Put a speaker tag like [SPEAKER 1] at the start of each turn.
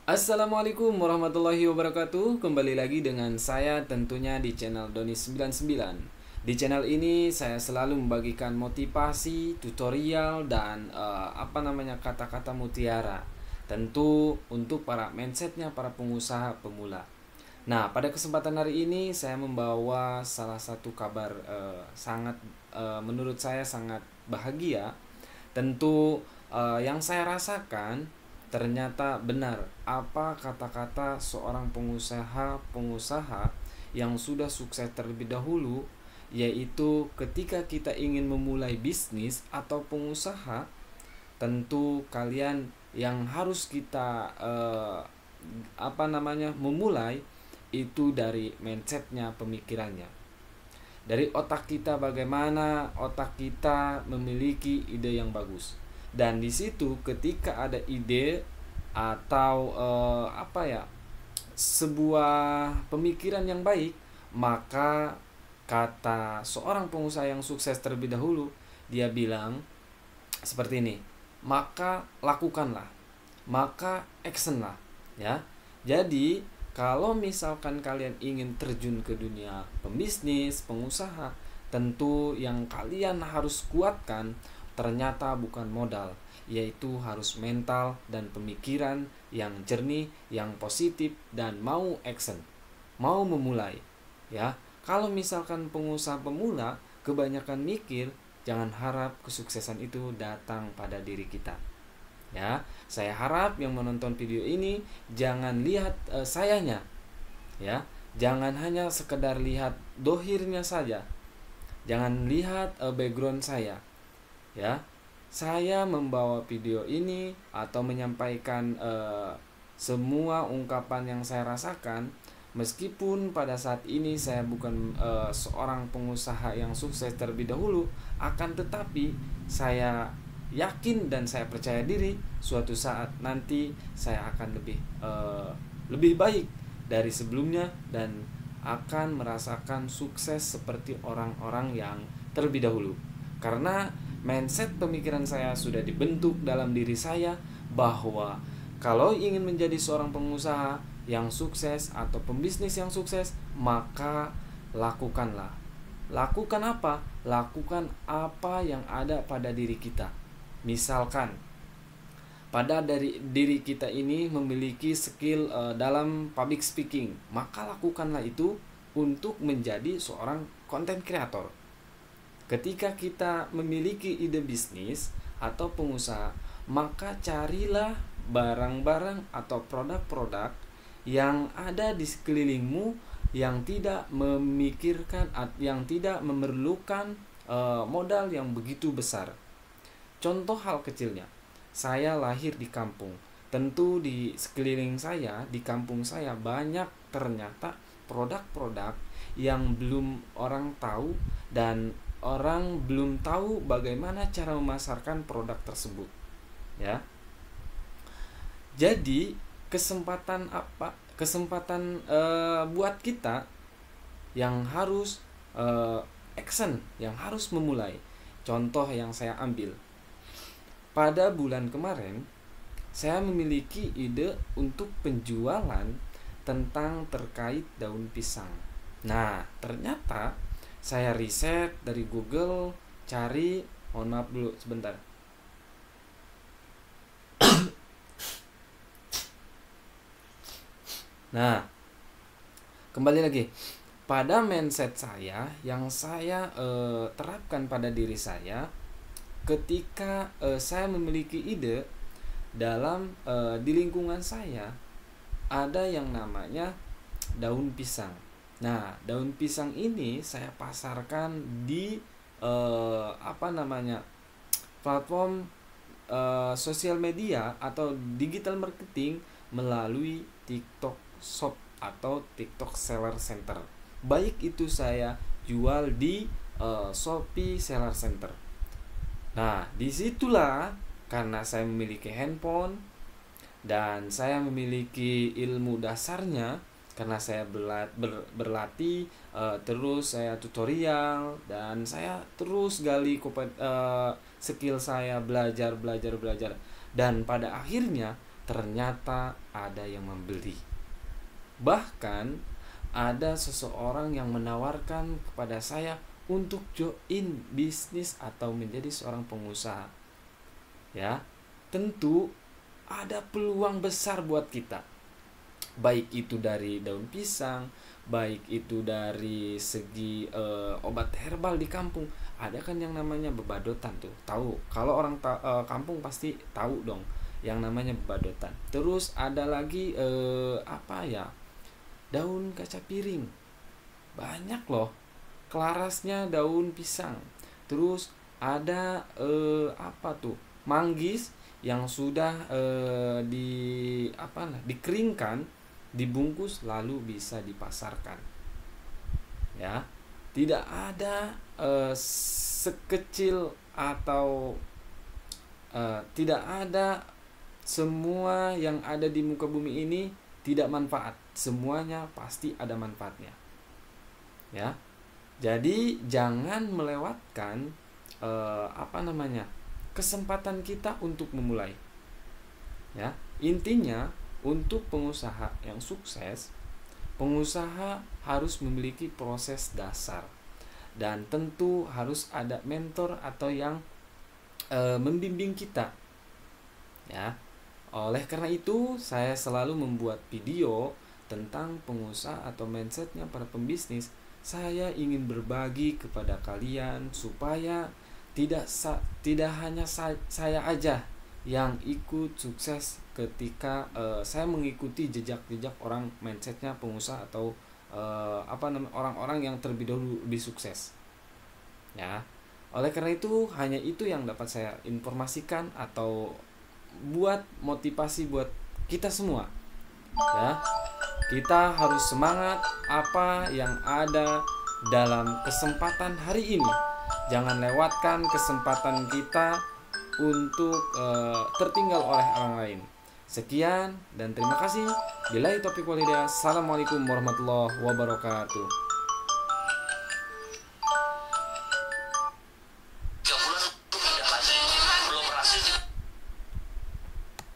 [SPEAKER 1] Assalamualaikum warahmatullahi wabarakatuh. Kembali lagi dengan saya tentunya di channel Doni99. Di channel ini saya selalu membagikan motivasi, tutorial dan kata-kata mutiara. Tentu untuk para mindsetnya para pengusaha pemula. Nah, pada kesempatan hari ini saya membawa salah satu kabar sangat menurut saya sangat bahagia. Tentu yang saya rasakan ternyata benar apa kata-kata seorang pengusaha yang sudah sukses terlebih dahulu, yaitu ketika kita ingin memulai bisnis atau pengusaha, tentu kalian yang harus kita memulai itu dari mindsetnya, pemikirannya, dari otak kita, bagaimana otak kita memiliki ide yang bagus. Dan di situ ketika ada ide atau sebuah pemikiran yang baik, maka kata seorang pengusaha yang sukses terlebih dahulu, dia bilang seperti ini, maka lakukanlah, maka actionlah, ya. Jadi kalau misalkan kalian ingin terjun ke dunia pembisnis, pengusaha, tentu yang kalian harus kuatkan ternyata bukan modal, yaitu harus mental dan pemikiran yang jernih, yang positif, dan mau action, mau memulai, ya. Kalau misalkan pengusaha pemula kebanyakan mikir, jangan harap kesuksesan itu datang pada diri kita, ya. Saya harap yang menonton video ini jangan lihat sayanya, ya. Jangan hanya sekedar lihat dohirnya saja, jangan lihat background saya, ya. Saya membawa video ini atau menyampaikan semua ungkapan yang saya rasakan, meskipun pada saat ini saya bukan seorang pengusaha yang sukses terlebih dahulu, akan tetapi saya yakin dan saya percaya diri suatu saat nanti saya akan lebih baik dari sebelumnya dan akan merasakan sukses seperti orang-orang yang terlebih dahulu. Karena mindset pemikiran saya sudah dibentuk dalam diri saya bahwa kalau ingin menjadi seorang pengusaha yang sukses atau pembisnis yang sukses, maka lakukanlah. Lakukan apa? Lakukan apa yang ada pada diri kita. Misalkan pada dari diri kita ini memiliki skill dalam public speaking, maka lakukanlah itu untuk menjadi seorang content creator. Ketika kita memiliki ide bisnis atau pengusaha, maka carilah barang-barang atau produk-produk yang ada di sekelilingmu yang tidak memikirkan, yang tidak memerlukan modal yang begitu besar. Contoh hal kecilnya, saya lahir di kampung. Tentu di sekeliling saya, di kampung saya banyak ternyata produk-produk yang belum orang tahu dan orang belum tahu bagaimana cara memasarkan produk tersebut, ya. Jadi kesempatan buat kita yang harus action, yang harus memulai. Contoh yang saya ambil, pada bulan kemarin saya memiliki ide untuk penjualan tentang terkait daun pisang. Nah, ternyata saya riset dari Google, cari, mohon maaf dulu sebentar. Nah, kembali lagi pada mindset saya yang saya terapkan pada diri saya ketika saya memiliki ide dalam di lingkungan saya ada yang namanya daun pisang. Nah, daun pisang ini saya pasarkan di platform sosial media atau digital marketing melalui TikTok Shop atau TikTok Seller Center. Baik itu saya jual di Shopee Seller Center. Nah, disitulah karena saya memiliki handphone dan saya memiliki ilmu dasarnya, karena saya berlatih, terus saya tutorial dan saya terus gali skill saya, belajar, dan pada akhirnya ternyata ada yang membeli. Bahkan ada seseorang yang menawarkan kepada saya untuk join bisnis atau menjadi seorang pengusaha. Ya, tentu ada peluang besar buat kita. Baik itu dari daun pisang, baik itu dari segi obat herbal di kampung. Ada kan yang namanya bebadotan tuh, tahu? Kalau orang kampung pasti tahu dong yang namanya bebadotan. Terus ada lagi apa ya, daun kaca piring, banyak loh. Kelarasnya daun pisang. Terus ada apa tuh, manggis yang sudah dikeringkan, dibungkus lalu bisa dipasarkan. Ya, tidak ada sekecil atau tidak ada, semua yang ada di muka bumi ini tidak manfaat. Semuanya pasti ada manfaatnya. Ya. Jadi jangan melewatkan kesempatan kita untuk memulai. Ya, intinya untuk pengusaha yang sukses, pengusaha harus memiliki proses dasar dan tentu harus ada mentor atau yang membimbing kita. Ya, oleh karena itu saya selalu membuat video tentang pengusaha atau mindsetnya para pembisnis. Saya ingin berbagi kepada kalian supaya tidak hanya saya aja yang ikut sukses ketika saya mengikuti jejak-jejak orang mindsetnya pengusaha atau orang-orang yang terlebih dahulu lebih sukses. Ya, oleh karena itu hanya itu yang dapat saya informasikan atau buat motivasi buat kita semua. Ya, kita harus semangat apa yang ada dalam kesempatan hari ini. Jangan lewatkan kesempatan kita untuk tertinggal oleh orang lain. Sekian dan terima kasih. Billahi taufiq wal hidayah. Assalamualaikum warahmatullahi wabarakatuh.